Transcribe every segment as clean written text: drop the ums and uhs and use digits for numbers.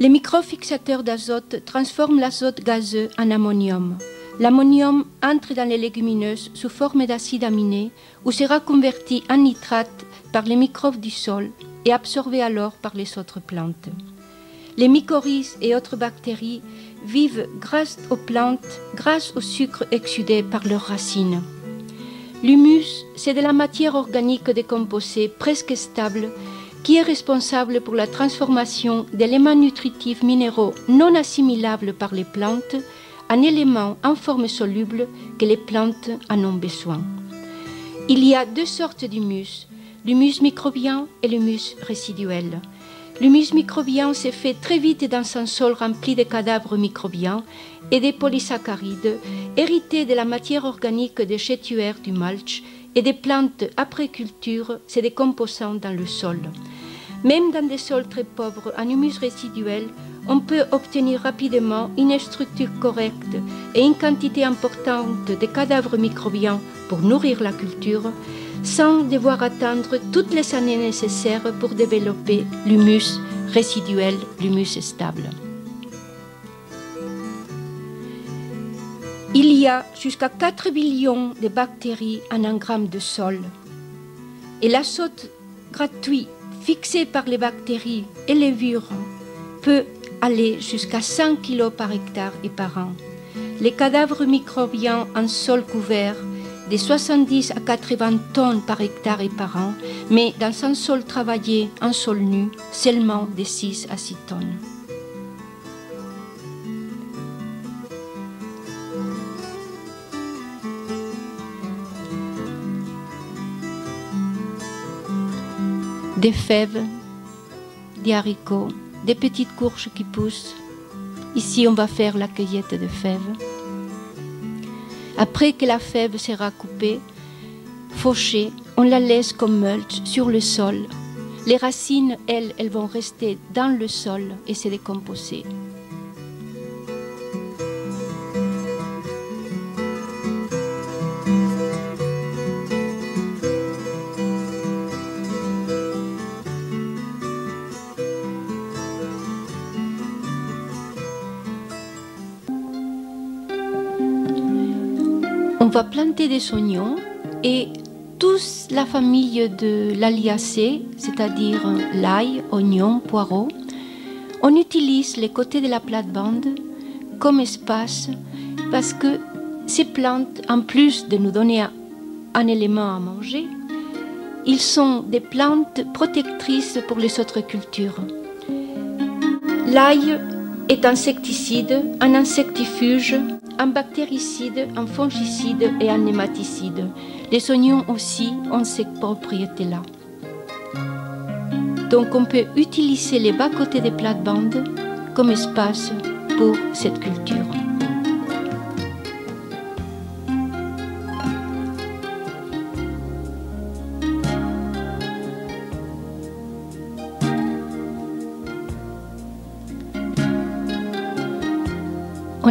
Les microfixateurs d'azote transforment l'azote gazeux en ammonium. L'ammonium entre dans les légumineuses sous forme d'acide aminé ou sera converti en nitrate par les microbes du sol et absorbé alors par les autres plantes. Les mycorhizes et autres bactéries vivent grâce aux plantes, grâce au sucre exsudé par leurs racines. L'humus, c'est de la matière organique décomposée presque stable qui est responsable pour la transformation d'éléments nutritifs minéraux non assimilables par les plantes en éléments en forme soluble que les plantes en ont besoin. Il y a deux sortes d'humus, l'humus microbien et l'humus résiduel. L'humus microbien se fait très vite dans un sol rempli de cadavres microbiens et des polysaccharides hérités de la matière organique des chétuaires du mulch et des plantes après culture se décomposant dans le sol. Même dans des sols très pauvres en humus résiduel, on peut obtenir rapidement une structure correcte et une quantité importante de cadavres microbiens pour nourrir la culture, sans devoir attendre toutes les années nécessaires pour développer l'humus résiduel, l'humus stable. Il y a jusqu'à 4 billions de bactéries en un gramme de sol. Et l'azote gratuit fixé par les bactéries et les levures peut aller jusqu'à 100 kg par hectare et par an. Les cadavres microbiens en sol couvert de 70 à 80 tonnes par hectare et par an, mais dans un sol travaillé en sol nu, seulement de 6 à 6 tonnes. Des fèves, des haricots, des petites courges qui poussent. Ici, on va faire la cueillette de fèves. Après que la fève sera coupée, fauchée, on la laisse comme mulch sur le sol. Les racines, elles vont rester dans le sol et se décomposer. On va planter des oignons et toute la famille de l'Aliacée, c'est-à-dire l'ail, oignon, poireau, on utilise les côtés de la plate-bande comme espace parce que ces plantes, en plus de nous donner un élément à manger, ils sont des plantes protectrices pour les autres cultures. L'ail est insecticide, un insectifuge, un bactéricide, un fongicide et un nématicide. Les oignons aussi ont ces propriétés-là. Donc on peut utiliser les bas-côtés des plates-bandes comme espace pour cette culture.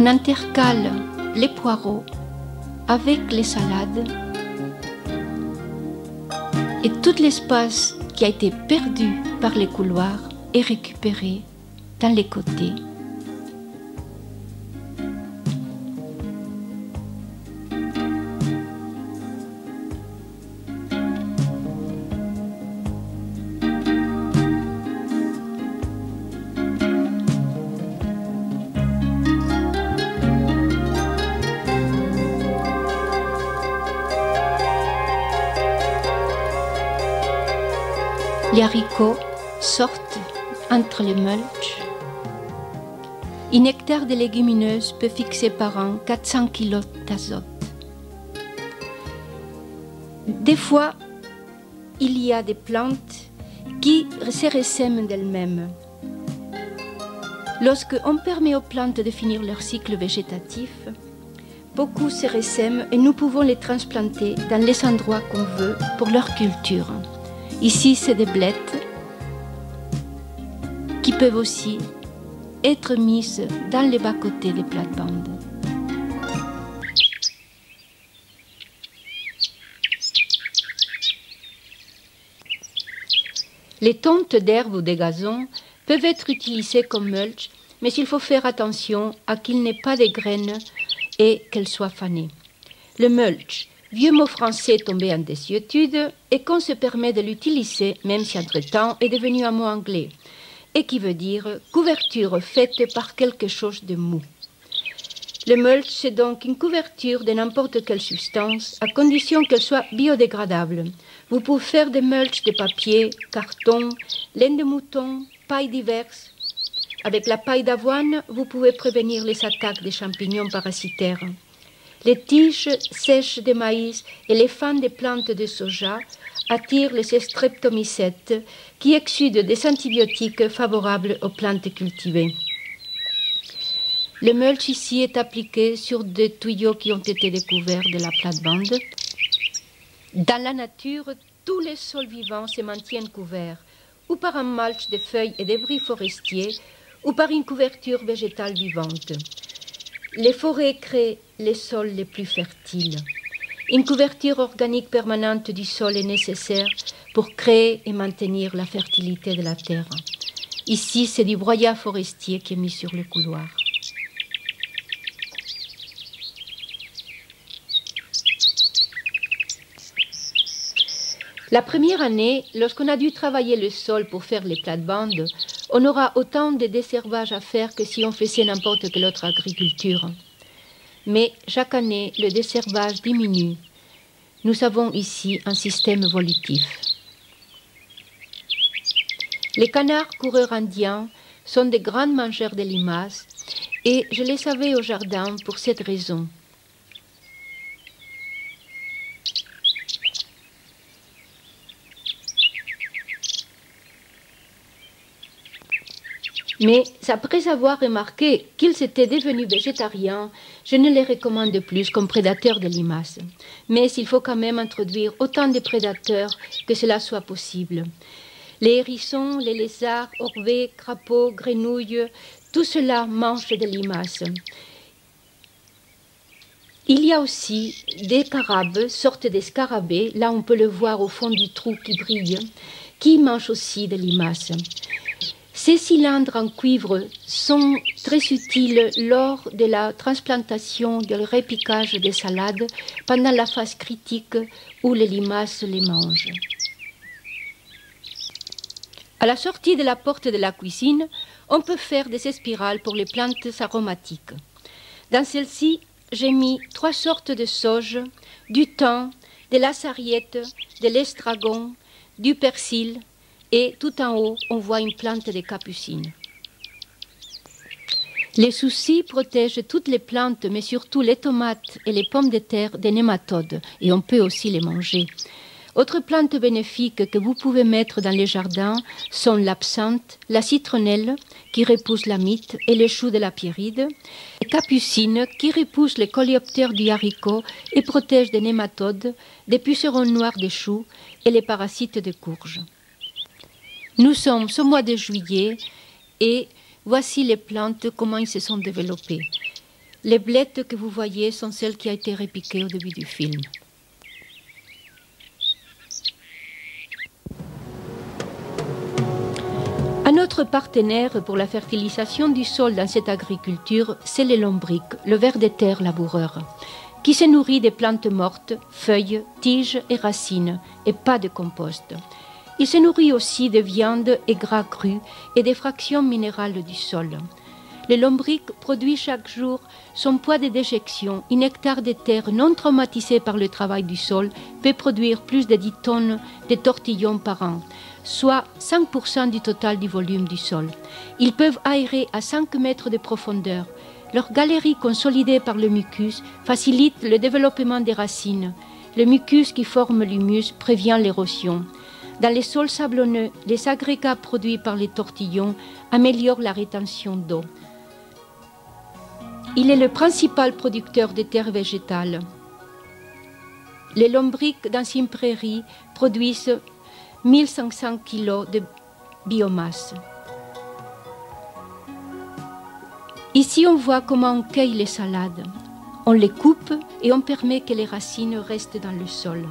On intercale les poireaux avec les salades et tout l'espace qui a été perdu par les couloirs est récupéré dans les côtés. Les haricots sortent entre les mulch. Une hectare de légumineuses peut fixer par an 400 kg d'azote. Des fois, il y a des plantes qui se ressèment d'elles-mêmes. Lorsqu'on permet aux plantes de finir leur cycle végétatif, beaucoup se ressèment et nous pouvons les transplanter dans les endroits qu'on veut pour leur culture. Ici, c'est des blettes qui peuvent aussi être mises dans les bas-côtés des plates-bandes. Les tontes d'herbes ou des gazons peuvent être utilisées comme mulch, mais il faut faire attention à qu'il n'ait pas de graines et qu'elles soient fanées. Le mulch, vieux mot français tombé en désuétude et qu'on se permet de l'utiliser même si entre-temps est devenu un mot anglais, et qui veut dire couverture faite par quelque chose de mou. Le mulch, c'est donc une couverture de n'importe quelle substance, à condition qu'elle soit biodégradable. Vous pouvez faire des mulch de papier, carton, laine de mouton, paille diverses. Avec la paille d'avoine, vous pouvez prévenir les attaques des champignons parasitaires. Les tiges sèches de maïs et les fans des plantes de soja attirent les streptomycètes qui exsudent des antibiotiques favorables aux plantes cultivées. Le mulch ici est appliqué sur des tuyaux qui ont été découverts de la plate-bande. Dans la nature, tous les sols vivants se maintiennent couverts, ou par un mulch de feuilles et débris forestiers, ou par une couverture végétale vivante. Les forêts créent les sols les plus fertiles. Une couverture organique permanente du sol est nécessaire pour créer et maintenir la fertilité de la terre. Ici, c'est du broyat forestier qui est mis sur le couloir. La première année, lorsqu'on a dû travailler le sol pour faire les plates-bandes, on aura autant de desservage à faire que si on faisait n'importe quelle autre agriculture. Mais chaque année, le desservage diminue. Nous avons ici un système évolutif. Les canards coureurs indiens sont des grands mangeurs de limaces et je les avais au jardin pour cette raison. Mais après avoir remarqué qu'ils étaient devenus végétariens, je ne les recommande plus comme prédateurs de limaces. Mais il faut quand même introduire autant de prédateurs que cela soit possible. Les hérissons, les lézards, orvets, crapauds, grenouilles, tout cela mange des limaces. Il y a aussi des carabes, sortes de scarabées, là on peut le voir au fond du trou qui brille, qui mangent aussi des limaces. Ces cylindres en cuivre sont très utiles lors de la transplantation, du repiquage des salades pendant la phase critique où les limaces les mangent. À la sortie de la porte de la cuisine, on peut faire des spirales pour les plantes aromatiques. Dans celle-ci, j'ai mis 3 sortes de sauge, du thym, de la sarriette, de l'estragon, du persil, et tout en haut, on voit une plante de capucine. Les soucis protègent toutes les plantes, mais surtout les tomates et les pommes de terre des nématodes, et on peut aussi les manger. Autres plantes bénéfiques que vous pouvez mettre dans les jardins sont l'absinthe, la citronnelle, qui repousse la mite, et les choux de la pyride, les capucines, qui repoussent les coléoptères du haricot et protègent des nématodes, des pucerons noirs des choux et les parasites des courges. Nous sommes au mois de juillet et voici les plantes, comment elles se sont développées. Les blettes que vous voyez sont celles qui ont été repiquées au début du film. Un autre partenaire pour la fertilisation du sol dans cette agriculture, c'est les lombrics, le ver de terre laboureur, qui se nourrit des plantes mortes, feuilles, tiges et racines, et pas de compost. Il se nourrit aussi de viande et gras crus et des fractions minérales du sol. Le lombric produit chaque jour son poids de déjection. Une hectare de terre non traumatisée par le travail du sol peut produire plus de 10 tonnes de tortillons par an, soit 5% du total du volume du sol. Ils peuvent aérer à 5 mètres de profondeur. Leur galerie consolidée par le mucus facilite le développement des racines. Le mucus qui forme l'humus prévient l'érosion. Dans les sols sablonneux, les agrégats produits par les tortillons améliorent la rétention d'eau. Il est le principal producteur de terres végétales. Les lombrics dans une prairie produisent 1500 kg de biomasse. Ici, on voit comment on cueille les salades. On les coupe et on permet que les racines restent dans le sol.